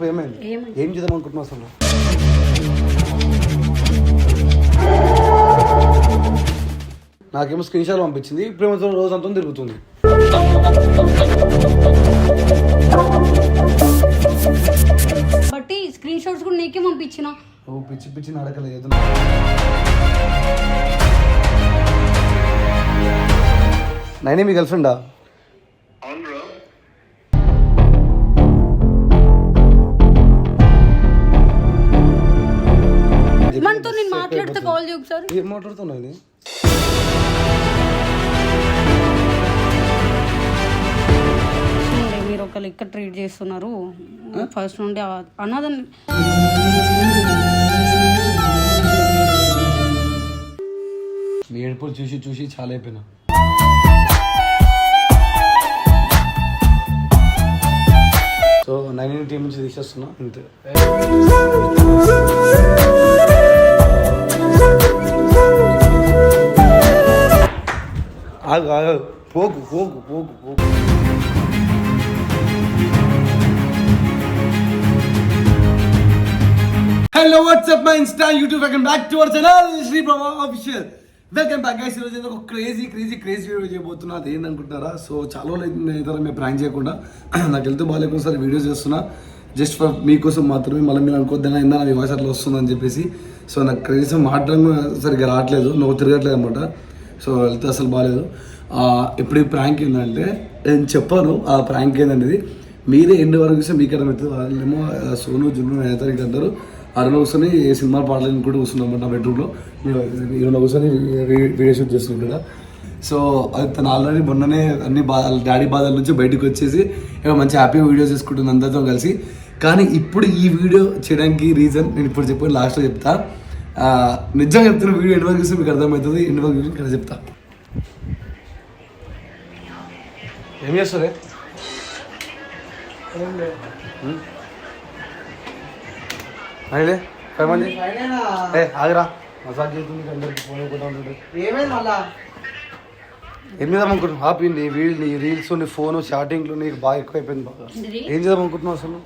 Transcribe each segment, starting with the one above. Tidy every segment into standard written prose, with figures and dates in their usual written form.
ఏమైంది? ఏం చేద్దాం అనుకుంటున్నావు అసలు? నాకేమో స్క్రీన్ షాట్ పంపించింది, ప్రేమతో రోజు అంతా తిరుగుతుంది. బట్టి స్క్రీన్ షాట్స్ కూడా నీకే పంపించిన. ఓ పిచ్చి పిచ్చి నడకలేదు. నైనే మీ గర్ల్ ఫ్రెండా? మనతో నేను మాట్లాడితే కాల్ చేయ ఒకసారి. ఏం మాట్లాడుతున్నావు? మీరు ఒక లెక్క ట్రీట్ చేస్తున్నారు ఫస్ట్ నుండి అన్నదని. మీ ఏడుపులు చూసి చూసి చాలా అయిపోయినా. సో 9 టీం నుంచి తీసేస్తున్నా అంతే. ఆగు ఆగు, పోకు పోకు పోకు పోకు. Hello what's up my Insta YouTube, welcome back to our channel Shri Prabha official. Welcome back guys. ఈరోజు ఒక క్రేజీ వీడియో చేయబోతున్నా. అది ఏంటనుకుంటారా? సో చాలా రోజులు మేము ప్రాంక్ చేయకుండా నాకు వెళ్తూ బాగాలేకుండా సరే వీడియోస్ చేస్తున్నా, జస్ట్ ఫర్ మీకోసం మాత్రమే. మళ్ళీ మీరు అనుకోద్దని అయిందా నా వాయిస్ అట్లా వస్తుందని చెప్పేసి. సో నాకు కనీసం మాట్లాడడం సరిగ్గా రావట్లేదు, నువ్వు తిరగట్లేదు అనమాట. సో వెళ్తే అసలు బాగాలేదు. ఇప్పుడు ఈ ప్రాంక్ ఏంటంటే నేను చెప్పాను, ఆ ప్రాంక్ ఏంటనేది మీరే ఎండ్ వరకు చూస్తే మీకు అర్థమవుతుంది. వాళ్ళేమో సోను జున్ను నేతానికి అంటారు. అరలో కూర్చొని ఏ సినిమా పాటలు కూడా కూర్చున్నాం నా బెడ్రూమ్లో. ఈరోజు కూర్చొని వీడియో షూట్ చేస్తున్నాం ఇక్కడ. సో అది తను ఆల్రెడీ మొన్ననే అన్ని డాడీ బాధల నుంచి బయటకు వచ్చేసి మంచి హ్యాపీగా వీడియో చేసుకుంటుంది అందరితో కలిసి. కానీ ఇప్పుడు ఈ వీడియో చేయడానికి రీజన్ నేను ఇప్పుడు చెప్పాను, లాస్ట్లో చెప్తా. నిజంగా చెప్తున్న వీడియో ఎండ్ వరకు చూస్తే మీకు అర్థమవుతుంది. ఎండ్ వరకు చూసి ఇక్కడ చెప్తా. ఏం చేస్తారే? అనిలే 5 మంది ఆగిరా, మసాజ్ చేస్తుంది అందరికి ఫోన్ ఇవ్వకుండా ఉంటుంది. ఏమైంది మళ్ళా? ఏం చేద్దాం అనుకుంటున్నావు? హ్యాపీ నీ రీల్స్ నీ ఫోన్ షార్టింగ్లు నీకు బాగా ఎక్కువ అయిపోయింది. బాగా ఏం చేద్దాం అనుకుంటున్నావు అసలు?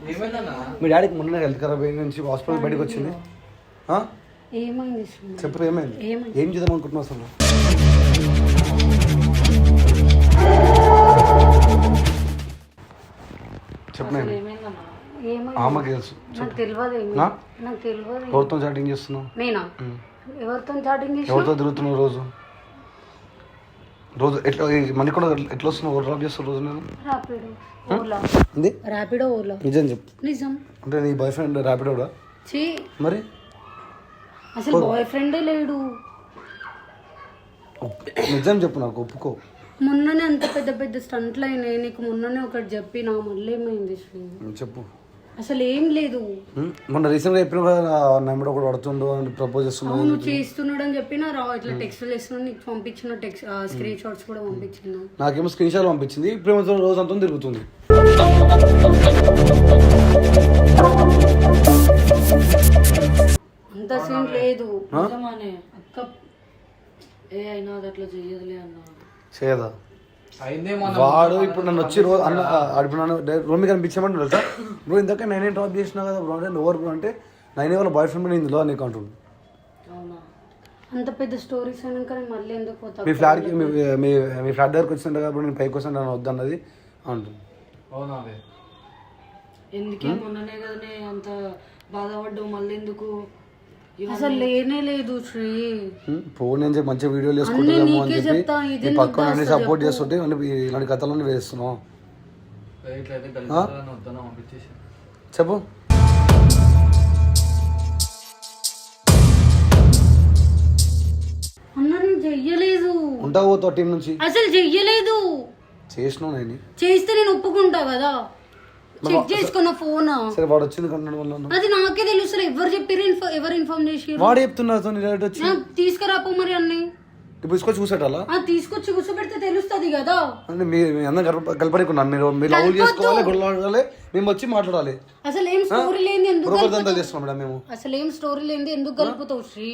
మీ డాడీకి మొన్న హెల్త్ ఖరాబ్ అయ్యి నుంచి హాస్పిటల్ బయటకు వచ్చింది. చెప్పు ఏమైంది? ఏం చేద్దాం అనుకుంటున్నావు అసలు? చెప్పు. ఆమెకి తెలుసు. ఎవరితో చాటింగ్ చేస్తున్నావు? ఎవరితో తిరుగుతున్నావు రోజు? ఎట్లా మనీ కూడా ఎట్లా వస్తున్నావు? ఓవర్ డ్రాప్ చేస్తావు రోజు? నేను నిజం చెప్పు. అంటే నీ బాయ్ ఫ్రెండ్ ర్యాపిడోడా? మరి అసలు బాయ్ ఫ్రెండే లేడు. నిజం చెప్పు, నాకు ఒప్పుకో. మొన్ననే అంత పెద్ద పెద్ద స్టంట్లు అయినాయి నీకు. మొన్ననే ఒకటి చెప్పి నా మళ్ళీ ఏమైంది చెప్పు. అసలు ఏం లేదు. మొన్న రీసెంట్ గా చెప్పిన నెంబర్ ఒకటి పడుతుండు అని ప్రపోజ్ చేస్తున్నాడు. నువ్వు చేస్తున్నాడు అని చెప్పి ఇట్లా టెక్స్ట్ చేస్తున్నాడు. నీకు పంపించిన స్క్రీన్ షాట్స్ కూడా పంపించిన. నాకేమో స్క్రీన్ షాట్ పంపించింది, ప్రేమతో రోజు అంతా తిరుగుతుంది. అంత సీన్ లేదు. అక్క ఏ అయినా అది అట్లా చెయ్యదులే అన్న. చేయదా? వాడు ఇప్పుడు నన్ను వచ్చి రోజు అన్న ఇప్పుడు నన్ను రోమి కనిపించామని తెలుసా బ్రో, ఇందాక నేనే డ్రాప్ చేసినా కదా బ్రో అంటే ఓవర్ బ్రో అంటే నైనే వాళ్ళ బాయ్ ఫ్రెండ్ ఇందులో నీకు అంటుండు. అంత పెద్ద స్టోరీస్ అయినాక మళ్ళీ ఎందుకు పోతా? మీ ఫ్లాట్కి మీ ఫ్లాట్ దగ్గరకు వచ్చిండే కాబట్టి నేను పైకి వస్తాను నన్ను వద్దన్నది అంటుంది. ఎందుకే మొన్ననే కదా అంత బాధపడ్డావు, మళ్ళీ ఎందుకు? అసలు లేనే లేదు శ్రీ. ఫోన్ నుంచి మంచిగా వీడియోలు వేసుకుంటాము అని చెప్పి పక్కన అన్ని సపోర్ట్ చేస్తుంటే ఇలాంటి కథలన్నీ వేస్తున్నావు. చెప్పు. అన్న నేను చెయ్యలేదు. ఉంటావు టీం నుంచి? అసలు చెయ్యలేదు. చేసినావు. నేను చేస్తే నేను ఒప్పుకుంటా కదా. చెక్ చేసుకున్న ఫోన్. సరే వాడు వచ్చింది కన్నా అది నాకే తెలుసు. ఎవరు చెప్పారు? ఎవరు ఇన్ఫార్మ్ చేసి? వాడు చెప్తున్నారు తీసుకురాపో మరి అన్ని. తీసుకొచ్చి కూర్చోటాలా? తీసుకొచ్చి కూర్చోబెడితే తెలుస్తుంది కదా. అంటే మీరు అందరం కలపడుకున్నాం. మీరు లవ్ చేసుకోవాలి, గొడవడాలి, మేము వచ్చి మాట్లాడాలి. అసలు ఏం స్టోరీ లేని ఎందుకు చేస్తున్నాం మేడం మేము? అసలు ఏం స్టోరీ లేని ఎందుకు కలుపుతావు శ్రీ?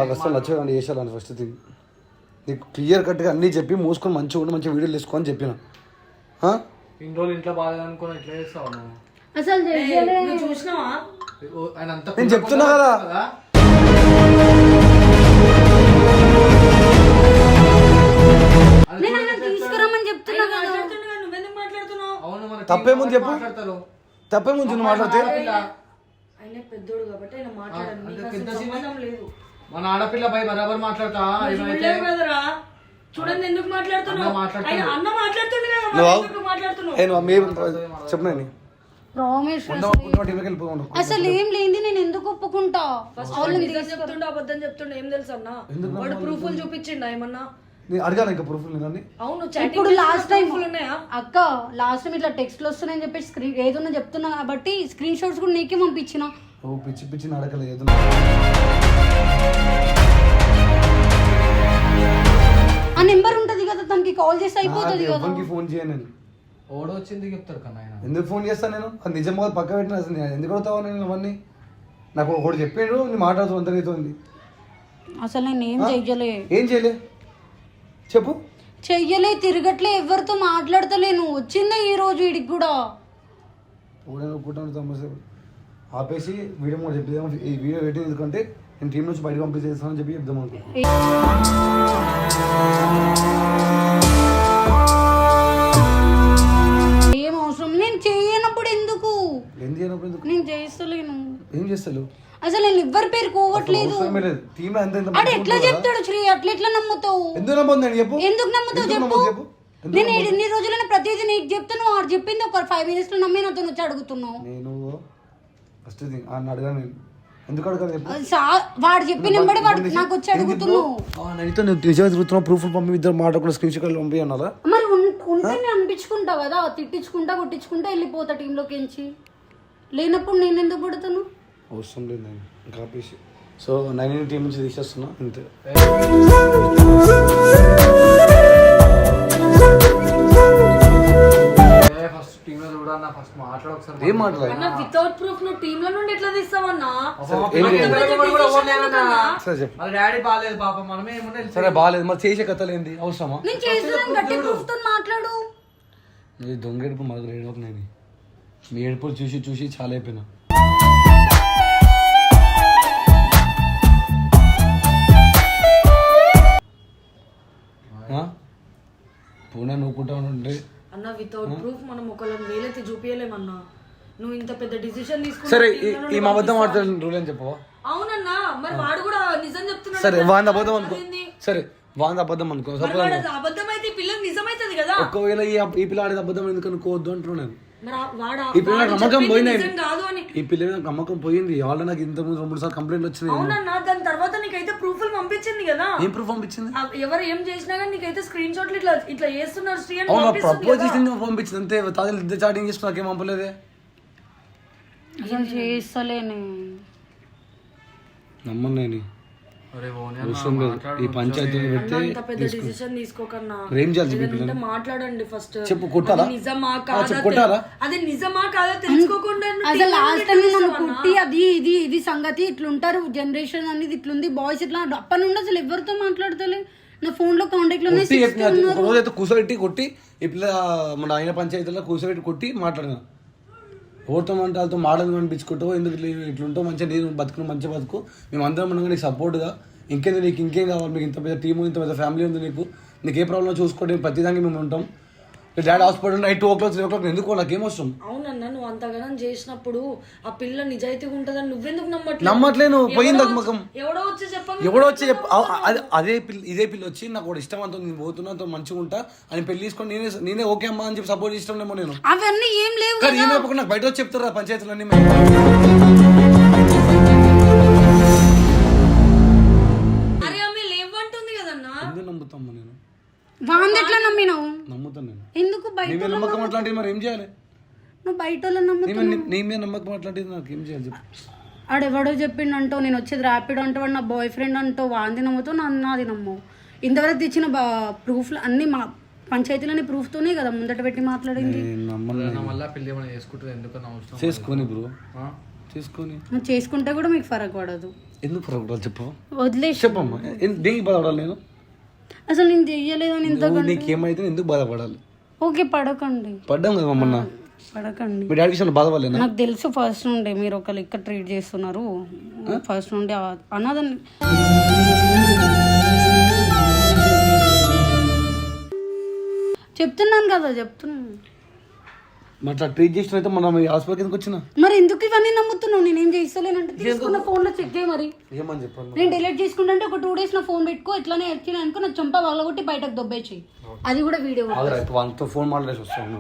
నాకు అసలు నచ్చదు చేసేయాలని ఫస్ట్ థింగ్. నీకు క్లియర్ కట్గా అన్నీ చెప్పి మూసుకొని మంచిగా ఉండి మంచిగా వీడియోలు తీసుకో అని చెప్పిన. ఇన్ని రోజులు ఇంట్లో బాగాలనుకుని ఎట్లా చేస్తావు నువ్వు? అసలు చెయ్యలే. నువ్వు చూసినావా? ఆయన అంతా నేను చెప్తున్నా కదా. నేను ఆయన తీసుకురమ్మని చెప్తున్నా కదా. మాట్లాడుతుండగా నువ్వెందుకు మాట్లాడుతున్నావు? అవును, మన తప్పేముంది చెప్పు. మాట్లాడతారు. తప్పేముంది నువ్వు మాట్లాడితే? ఆయన పెద్దోడు కాబట్టి ఆయన మాట్లాడండి, అంటే నీకు పెద్ద అసలు సినిమా. సంబంధం లేదు. మన ఆడపిల్ల పై బరాబర్ మాట్లాడతా. ఏమైతే చూడలేవు కదరా, చూడండి ఎందుకు మాట్లాడుతున్నావు? అన్న మాట్లాడుతున్నాడు. ఆయన అన్న మాట్లాడుతుండే కదా, నువ్వు మరి ఎందుకు మాట్లాడుతున్నావు? చెప్పు నేను ప్రామిస్ టీంలోకి వెళ్ళిపోతాను. అసలు ఏం లేని నేను ఎందుకు ఒప్పుకుంటా? వాళ్ళు నిజం చెప్తుండే అబద్ధం చెప్తుండే ఏం తెలుసు అన్న? వాడు ప్రూఫ్లు చూపించిండా ఏమన్నా? నేను అడగాను ఇంకా ప్రూఫ్ లేదని. అవును, ఇప్పుడు లాస్ట్ టైం ఉన్నాయా? అక్క లాస్ట్ టైం ఇట్లా టెక్స్ట్లు వస్తున్నాయని చెప్పేసి స్క్రీన్ ఏదన్నా చెప్తున్నా కాబట్టి స్క్రీన్ షాట్స్ కూడా నీకే పంపించిన. ఓ పిచ్చి పిచ్చి అడగలేదు. ఆ నెంబర్ ఉంటది కదా, తనకి కాల్ చేస్తే అయిపోతుంది కదా. ఎవరికి ఫోన్ చేయను నేను. ఓడో వచ్చింది చెప్తారు కన్నా ఆయన. ఎందుకు ఫోన్ చేస్తాను నేను? అది నిజంగా పక్క పెట్టిన అసలు నేను ఎందుకు అవుతావు నేను అవన్నీ? నాకు ఒకటి చెప్పిండు, నేను మాట్లాడుతూ అంత నీతో ఉంది. అసలు నేను ఏం చెయ్యలే. ఏం చేయలే చెప్పు. చెయ్యలే, తిరగట్లే, ఎవరితో మాట్లాడతలేను. వచ్చిందే ఈ రోజు వీడికి కూడా. కూటాను సమస్య ఆపేసి వీడియో కూడా చెప్పేదాం. ఈ వీడియో పెట్టింది ఎందుకంటే నేను టీం నుంచి బయట పంపించేస్తానని చెప్పి చెప్దాం అనుకుంటున్నాను. ఏం అవసరం? నేను చేయనప్పుడు ఎందుకు? ఏం చేయనప్పుడు ఎందుకు? నేను చేస్తలేను. ఏం చేస్తాను? అసలు నేను ఎవ్వరి పేరు కోవట్లేదు. టీంలో ఎంత అడు ఎట్లా చెప్తాడు శ్రీ? అట్లా ఎట్లా నమ్ముతావు? ఎందుకు నమ్మొద్దని చెప్పు. ఎందుకు నమ్ముతావు చెప్పు. నేను ఎన్ని రోజులైనా ప్రతిదీ నీకు చెప్తాను. వాడు చెప్పింది ఒక 5 minutes లో నమ్మి నాతో వచ్చి అడుగుతున్నావు. నేను ఫస్ట్ అడగాను. నేను ఎందుకు అడగాలి చెప్పు. వాడు చెప్పిన నెంబర్ వాడు నాకు వచ్చి అడుగుతున్నావు. నైతో నువ్వు నిజంగా తిరుగుతున్నావు. ప్రూఫ్ పంపి ఇద్దరు మాట్లాడుకున్న స్క్రీన్ షాట్ పంపి అన్నారా? మరి ఉంటే నేను అనిపించుకుంటా కదా, తిట్టించుకుంటా కొట్టించుకుంటా వెళ్ళిపోతా టీంలోకి ఎంచి. లేనప్పుడు నేను ఎందుకు పడతాను? అవసరం లేదు నేను ఇంకా ఆపేసి. సో 9 టీం నుంచి తీసేస్తున్నా అంతే. ఫస్ట్ టీమ్ లో చూడన్నా, ఫస్ట్ మాట్లాడ ఒకసారి. ఏం మాట్లాడాలి? అన్న వితౌట్ ప్రూఫ్ నువ్వు టీమ్ లో నుండి ఎట్లా తీస్తావన్నా? సరే చెప్పు. వాళ్ళ డాడీ బాగాలేదు పాప, మనమే ఏమన్నా సరే బాగాలేదు మరి చేసే కథలు ఏంది? అవసరమా? నేను చేస్తున్నాను, గట్టి ప్రూఫ్ తో మాట్లాడు. నీ దొంగ ఏడుపు మనకు ఏడుపు. నేను మీ ఏడుపులు చూసి చూసి చాలా అయిపోయినా. పూనా నవ్వుకుంటా ఉంటే అన్న వితౌట్ ప్రూఫ్ మనం ఒకళ్ళని వేలెత్తి చూపించలేమన్నా. నువ్వు ఇంత పెద్ద డిసిషన్ సరే తీసుకున్నా. ఈ అబద్ధం ఆడుతున్న రూల్ అని చెప్పవా? అవునన్నా, మరి వాడు కూడా నిజం చెప్తున్నాడు. సరే వాంది అబద్ధం అనుకో. సరే వాంది అబద్ధం అనుకో. అబద్ధం అయితే ఈ పిల్లకి నిజమైతుంది కదా. ఒకవేళ ఈ పిల్ల ఆడేది అబద్ధం ఎందుకు అనుకోవద్దు అంటున్నాను. మరి వాడు ఈ పిల్ల నాకు నమ్మకం పోయింది. నిజం కాదు అని. ఈ పిల్ల నాకు నమ్మకం పోయింది. వాళ్ళ నాకు ఇంత ముందు 2-3 సార్లు కంప్లైంట్ వచ్చినాయి. అవునన్నా, దాని తర్వాత నీకైతే ప్రూఫ్లు పంపించింది కదా. ఏం ప్రూఫ్ పంపించింది? ఎవరు ఏం చేసినా కానీ నీకైతే స్క్రీన్ షాట్లు ఇట్లా ఇట్లా చేస్తున్నారు శ్రీ అని అవును పంపిస్తుంది ప్రపోజ్ కదా. చేసింది పంపించింది అంతే. తాజా ఇద్దరు చాటింగ్ చేస్తున్నా నాకేం పంపలేదే. అసలు చేస్తలేను. నమ్మను నేను. అరే ఓనే అవసరం లేదు. ఈ పంచాయతీని పెడితే అంత పెద్ద డిసిషన్ తీసుకోకన్నా. ఏం చేయాలి చెప్పి ఏదంటే మాట్లాడండి ఫస్ట్. చెప్పు. కొట్టాలా? అది నిజమా చెప్పు, కాదా కొట్టాలా? అది నిజమా కాదా తెలుసుకోకుండా నువ్వు అసలు టీంలో లాస్ట్ ఎట్లా టైం నన్ను చూస్తావన్నా? కుట్టి అది ఇది సంగతి ఇట్లుంటారు, జనరేషన్ అనేది ఇట్లుంది, బాయ్స్ ఇట్లా అప్పటి నుండి అసలు ఎవరితో మాట్లాడతలే. నా ఫోన్ లో కాంటాక్ట్ లో రోజైతే కూసబెట్టి కొట్టి ఈ పిల్ల మన ఆయన పంచాయతీలో కూసబెట్టి కొట్టి మాట్లాడినా. ఎవరితో అంటే వాళ్ళతో మాడని అనిపించుకుంటావు. ఎందుకు ఇట్లుంటావు? మంచిగా నేను బతుకును, మంచిగా బతుకు, మేము అందరం ఉండగా నీకు సపోర్ట్గా. ఇంకేంది నీకు? ఇంకేం కావాలి? మీకు ఇంత పెద్ద టీము, ఇంత పెద్ద ఫ్యామిలీ ఉంది. నీకు ఏ ప్రాబ్లం చూసుకోండి, ప్రతిదానికి మేము ఉంటాం. Daddy hospital night 2 o'clock 3 o'clock ఎందుకు? నాకేం అవసరం? అవునన్నా, నువ్వు అంతగానం చేసినప్పుడు ఆ పిల్ల నిజాయితీగా ఉంటదని నువ్వెందుకు నమ్మట్లేను. పోయింది నమ్మకం. ఎవడో వచ్చి చెప్పండి. ఎవడో వచ్చి అదే పిల్ల, ఇదే పిల్ల వచ్చి నాకు కూడా ఇష్టం, అంత నేను పోతున్నా మంచిగా ఉంటా అని పెళ్లి తీసుకొని నేనే ఓకే అమ్మా అని చెప్పి సపోర్ట్ ఇష్టమేమో నేను. అవన్నీ ఏం లేవు. కానీ ఏమో నాకు బయట వచ్చి చెప్తారా పంచాయతీలన్నీ. అరే ఆమె లేవంటుంది కదన్నా. ఎందుకు నమ్ముతామ్మా నేను? వాంది ఎట్లా నమ్మినావు? నమ్ముతాను నేను. ఎందుకు బయట నీ మీద నమ్మకం అట్లాంటిది మరి ఏం చేయాలి? నువ్వు బయట నమ్ముతావు? నీ మీద నమ్మకం అట్లాంటిది నాకు ఏం చేయాలి చెప్పు. ఆడెవడో చెప్పిండంటో, నేను వచ్చేది ర్యాపిడ్ అంటే వాడు నా బాయ్ ఫ్రెండ్ అంటో, వాంది నమ్ముతావు, నాది నమ్మవు. ఇంతవరకు తెచ్చిన ప్రూఫ్లు అన్ని మా పంచాయతీలోని ప్రూఫ్తోనే కదా ముందట పెట్టి మాట్లాడింది. మళ్ళీ పెళ్లి ఏమైనా చేసుకుంటుంది ఎందుకన్నా అవసరం? చేసుకొని బ్రో, చేసుకొని నువ్వు చేసుకుంటే కూడా మీకు ఫరక్ పడదు. ఎందుకు ఫరక్ పడాలి చెప్పు? వదిలేసి చెప్పమ్మా, దేనికి బాధపడాలి నేను? అసలు నేను చెయ్యలేదని ఇంత నీకేమైతే ఎందుకు బాధపడాలి? ఓకే పడకండి, పడ్డాం కదా మొన్న. పడకండి. మీ డాడీ విషయంలో బాధపడలేనా? నాకు తెలుసు ఫస్ట్ నుండి మీరు ఒక లెక్క ట్రీట్ చేస్తున్నారు. ఫస్ట్ నుండి అన్నదాన్ని చెప్తున్నాను కదా, చెప్తున్నాను. మరి అట్లా ట్రీట్ చేసిన అయితే మనం హాస్పిటల్ కిందకి వచ్చిన మరి ఎందుకు ఇవన్నీ నమ్ముతున్నావు? నేనేం చేస్తలేనంటే తీసుకున్న ఫోన్లో చెక్ చేయి. మరి ఏమని చెప్పాను? నేను డిలీట్ చేసుకుంటే ఒక 2 days నా ఫోన్ పెట్టుకో, ఎట్లానే వచ్చిన అనుకో నా చంప వాళ్ళగొట్టి బయటకు దొబ్బేచ్చి, అది కూడా వీడియో. వాళ్ళతో ఫోన్ మాట్లాడేసి వస్తాను.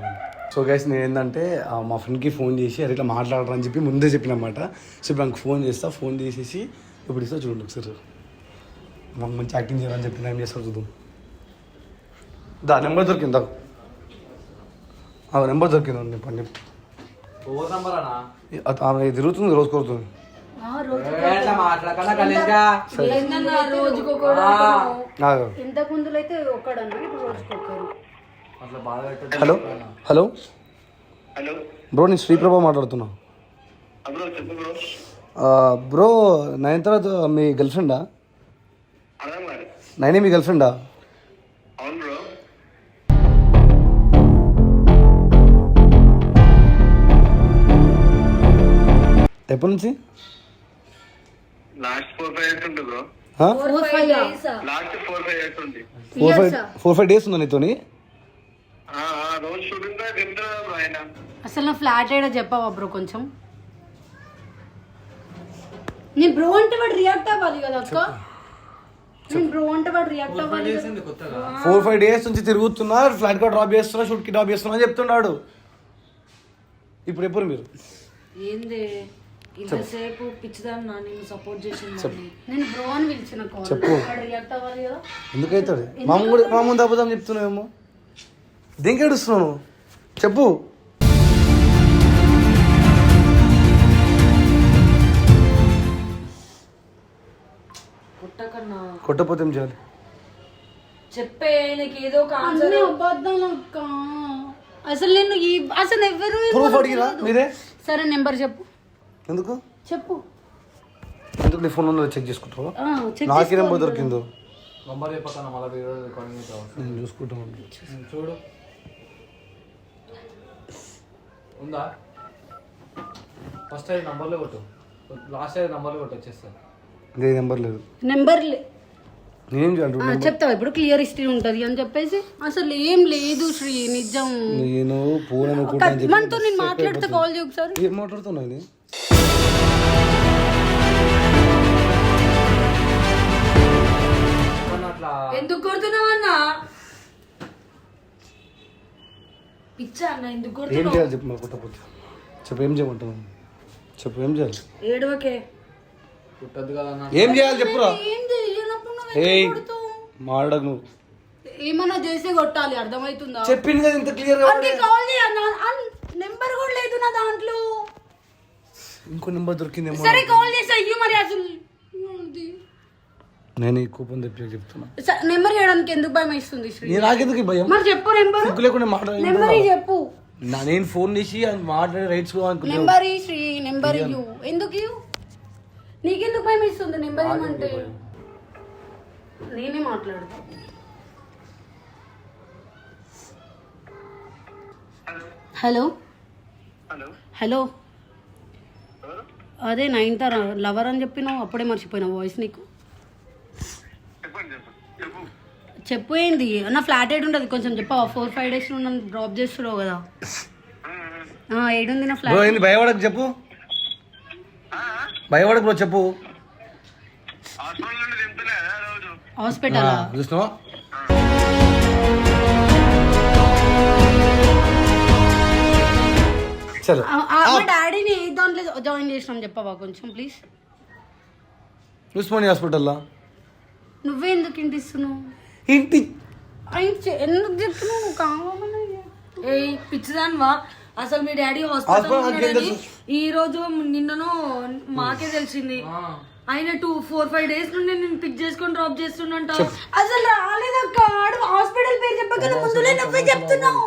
సో గైస్ నేను ఏంటంటే మా ఫ్రెండ్కి ఫోన్ చేసి అరే ఇట్లా మాట్లాడరని చెప్పి ముందే చెప్పినమాట. సో ఇప్పుడు నాకు ఫోన్ చేస్తా, ఫోన్ చేసేసి ఇప్పుడు ఇస్తా చూడండి ఒకసారి. మాకు మంచి యాక్టింగ్ చేయాలని చెప్పి ఏం చేస్తారు చూద్దాం. నెంబర్ దొరికిందా? నెంబర్ దొరికిందండి పని చెప్పి. ఓవర్ నంబర్ అన్నా ఆమె తిరుగుతుంది, రోజు కొడుతుంది. మాట్లాడకన్నా గలీజ్గా ఏందన్నా రోజుకొకడు ఇంతకు ముందులో అయితే ఒక్కడన్నా, ఇప్పుడు రోజుకొకరు. అట్లా బాధ పెట్టదు. హలో హలో హలో బ్రో, నేను శ్రీప్రభ మాట్లాడుతున్నా. బ్రో చెప్పు బ్రో. బ్రో నయనతార మీ గర్ల్ ఫ్రెండా? అర్థం కాదు. నైనే మీ గర్ల్ ఫ్రెండా? అవును బ్రో. ఎప్పటి నుంచి? లాస్ట్ 4-5 years ఉంటుంది బ్రో. 4-5 days. లాస్ట్ 4-5 years ఉంది. 4-5 days ఉందా నీతోని? రోజు షూటింగ్ గా చెప్తున్నా బ్రో ఆయన. అసలు నా ఫ్లాట్ ఏడా చెప్పవా బ్రో కొంచెం? నీ బ్రో అంటే వాడు రియాక్ట్ అవ్వాలి కదా అక్క. నేను బ్రో అంటే వాడు రియాక్ట్ అవ్వాలి కదా. కొత్తగా 4-5 days నుంచి తిరుగుతున్నా, ఫ్లైట్ గా డ్రాప్ చేస్తున్నా, షూట్ కి డ్రాప్ చేస్తున్నా అని చెప్తున్నాడు. ఇప్పుడు ఎప్పుడు మీరు ఏంది ఇంతసేపు పిచ్చిదాన్నా నేను సపోర్ట్ చేసింది. నేను బ్రో అని పిలిచిన కాల్, చెప్పు. వాడు రియాక్ట్ అవ్వాలి కదా. ఎందుకైతాడు? మా ముందు అబద్ధం చెప్తున్నావేమో. దేనికి ఏడుస్తున్నావు? చెప్పు. పుట్టకన్నా కొట్టపోతే ఏం చేయాలి? చెప్పే నీకు ఏదో ఒక ఆన్సర్. అన్నీ అబద్ధాలు అక్క. అసలు నేను అసలు ఎవరు ప్రూఫ్ అడిగిరా మీరే? సరే నెంబర్ చెప్పు. ఎందుకు చెప్పు. ఎందుకు నీ ఫోన్ నెంబర్ చెక్ చేసుకుంటావా? చెక్ నాకే నెంబర్ దొరికిందో నంబర్ చెప్పకన్నా మళ్ళీ వీడియో రికార్డింగ్ కావాలి. నేను చూసుకుంటాను. చూడు ఉందా? ఫస్ట్ 5 నంబర్లు కొట్టు, లాస్ట్ 5 నంబర్లు కొట్టు వచ్చేస్తాను. ఇదే నెంబర్ లేదు. నెంబర్ నేనేం చేయాలి? చెప్తావా ఇప్పుడు? క్లియర్ హిస్టరీ ఉంటది అని చెప్పేసి అసలు ఏం లేదు శ్రీ, నిజం. నేను ఫోన్ మనతో నేను మాట్లాడితే కాల్ చేయ ఒకసారి. ఏం మాట్లాడుతున్నావు? ఇది అట్లా ఎందుకు కొడుతున్నావు అన్న? పిచ్చా అన్న ఎందుకు ఏం కొడుతున్నావు? చేయాలి చెప్పు. మా కొట్టపోతే చెప్పు. ఏం చేయమంటావు? చెప్పు. ఏం చేయాలి? ఏడవకే. పుట్టద్దు కదన్నా. ఏం చేయాలి చెప్పురా. ఏం చేయనప్పుడు నువ్వు ఏయ్ ఎందుకు కొడుతావు? మాడకు నువ్వు. ఏమన్నా చేసి కొట్టాలి, అర్థమవుతుందా? చెప్పింది కదా ఇంత క్లియర్ గా. అంటే కాల్ చేయాలి, నెంబర్ కూడా లేదు నా దాంట్లో. ఇంకో నెంబర్ దొరికిందేమో. సరే కాల్ చేసి అయ్యో మరి అసలు నేను ఈ కూపన్ తెప్పి చెప్తున్నా. నెంబర్ చేయడానికి ఎందుకు భయం వేస్తుంది శ్రీ? నేను నాకెందుకు ఈ భయం? మరి చెప్పు నెంబర్. సిగ్గు లేకుండా మాట్లాడి నెంబర్ చెప్పు. నేను ఫోన్ చేసి మాట్లాడే రైట్స్ అనుకున్నాను. నెంబర్ శ్రీ, నెంబర్ ఇవ్వు. ఎందుకు ఇవ్వు? నీకెందుకు భయం ఇస్తుంది నెంబర్ ఇవ్వమంటే? నేనే మాట్లాడతా. హలో హలో హలో, అదే నైన్తార లవర్ అని చెప్పినావు, అప్పుడే మర్చిపోయినా వాయిస్ నీకు. చెప్పండి చెప్పు. చెప్పు ఏంది నా ఫ్లాట్ ఏడు ఉంటుంది కొంచెం చెప్పవా? 4-5 days నన్ను డ్రాప్ చేస్తున్నావు కదా. ఏడుంది నా బ్రో? ఫ్లాట్? ఏంది భయపడకు చెప్పు. భయపడకు బ్రో చెప్పు. హాస్పిటల్ నుండి తింటున్నా రోజు. హాస్పిటల్ చూసినావా? చలో మా డాడీని ఏ దాంట్లో జాయిన్ చేసినాం చెప్పవా కొంచెం ప్లీజ్? ఉస్మానియా హాస్పిటల్లా. నువ్వే ఎందుకు ఇంటి ఇస్తున్నావు? ఇంటి ఎందుకు చెప్తున్నావు? కావాలని. ఏ పిచ్చిదాన్వా? అసలు మీ డాడీ హాస్పిటల్ హాస్పిటల్ నాకేం ఉన్నాడని తెలుసు? ఈ రోజు నిన్నను మాకే తెలిసింది. ఆయన 4-5 days నుండి నేను పిక్ చేసుకొని డ్రాప్ చేస్తుండంట. అసలు రాలేదక్క. హాస్పిటల్ పేరు చెప్పక ముందులే నువ్వే చెప్తున్నావు.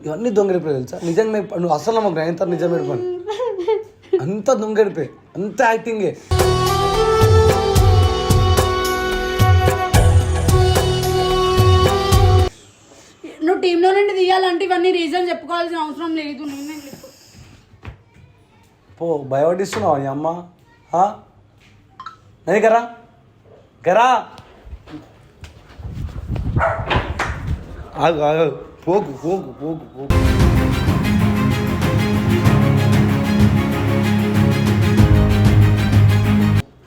ఇవన్నీ దొంగడిపోయి తెలుసా? నిజంగా నువ్వు అసలు మాకు నైన్తారు నిజం పెట్టుకోండి. అంత దొంగడిపోయి, అంత యాక్టింగే. నువ్వు టీంలో నుండి తీయాలంటే ఇవన్నీ రీజన్ చెప్పుకోవాల్సిన అవసరం లేదు. నేనే పో భయపడిస్తున్నావు నీ అమ్మ నది కరా కరా ఆగు ఆగు పోకు పోకు పోకు పోకు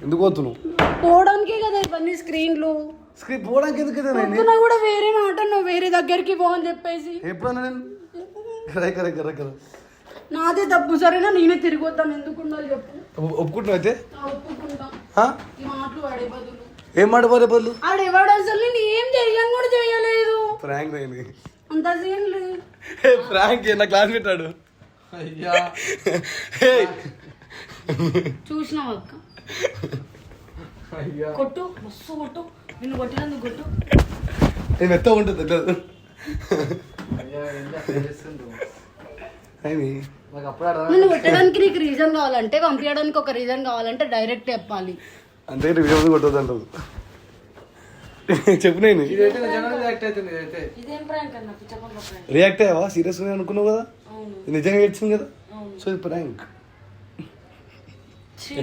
ఎందుకు పోతున్నావు? పోవడానికే కదా ఇవన్నీ స్క్రీన్లు. స్క్రిప్ట్ పోవడానికి ఎందుకు పొద్దున కూడా వేరే మాట నువ్వు వేరే దగ్గరికి పో అని చెప్పేసి ఎప్పుడన్నా నేను కరే కరే కరే కరే నాదే తప్పు. సరేనా నేనే తిరిగి వద్దాను. ఎందుకు ఉండాలి చెప్పు. ఒప్పుకుంటున్నావు అయితే? ఒప్పుకుంటా. ఈ మాటలు వాడే బదులు ఏం మాట పోరే బదులు ఆడెవాడు అసలు నేను ఏం చెయ్యను కూడా చెయ్యలేదు. ఫ్రాంక్ అయింది అంత సీన్ లేదు. ఫ్రాంక్ నా క్లాస్ పెట్టాడు. అయ్యా చూసినావు అక్క? అయ్యా కొట్టు మస్తు కొట్టు, నిన్ను కొట్టినందుకు కొట్టు. నేను ఎత్త ఉంటుంది తెలియదు. అయ్యా ఎంత చేస్తుండ్రు అయింది నాకు అప్పుడు అర్థం. నిన్ను కొట్టడానికి నీకు రీజన్ కావాలంటే, పంపించడానికి ఒక రీజన్ కావాలంటే డైరెక్ట్ చెప్పాలి. అంతే వీడియో కొట్టదు అంటారు. చెప్పు నేను ఇదైతే నిజంగా రియాక్ట్ అవుతుంది. ఇదైతే ఇదేం ప్రాంక్ అన్న, పిచ్చపంక ప్రాంక్. రియాక్ట్ అయ్యావా? సీరియస్ అనుకున్నావు కదా, అవును. ఇది నిజంగా ఏడ్చింది కదా. సో ఇది ప్రాంక్. ఛీ.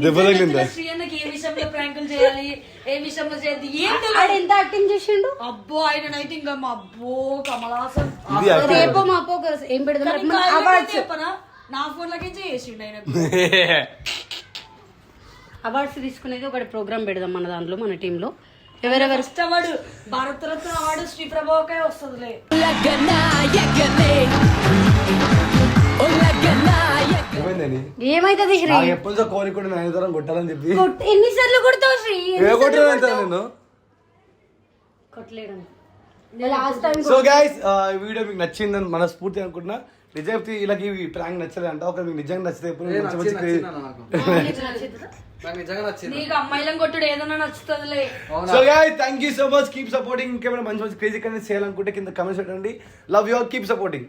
దెబ్బ తగిలిందా? శ్రీ అన్నకి ఏ విషయంలో ప్రాంకులు చేయాలి, ఏ విషయంలో చేయద్దు ఏం ఆడు తెలియదు. ఎంత యాక్టింగ్ చేసిండు. అబ్బో ఆయన నైట్ ఇంకా మా అబ్బో కమలాసన్. ఇది acting. రేపో మాపో ఏం పెడతాం అవార్డ్స్. చెప్పనా, నా ఫోన్ లకి చేసిండు ఆయన. అవార్డ్స్ తీసుకునేది ఒకటి ప్రోగ్రామ్ పెడదాం మన దాంట్లో, మన టీంలో. ఎవరెవరు first award Bharat Ratna award Shri ప్రభావకే వస్తుందిలే. ఏమైందని ఏమైతుంది శ్రీ? నాకు ఎప్పుడు కోరిక నయనతారం కొట్టాలని చెప్పి ఎన్నిసార్లు కొడతావు శ్రీ? నేను. కొట్టలేడు లాస్ట్ టైం. సో గైస్ ఈ వీడియో మీకు నచ్చిందని మనస్ఫూర్తి అనుకుంటున్నా. నిజాయితీ వీళ్ళకి ప్రాంక్ నచ్చలేదు అంట. ఒక మీకు నిజంగా నచ్చితే ఎప్పుడు మంచి మంచి నాకు నిజంగా నచ్చింది. నీకు అమ్మాయిలను కొట్టుడు ఏదన్నా నచ్చుతుందిలే. So guys thank you so much. Keep supporting. ఇంకేమైనా మంచి మంచి క్రేజీ కంటెంట్ చేయాలనుకుంటే కింద కమెంట్స్ పెట్టండి. Love you all. Keep supporting.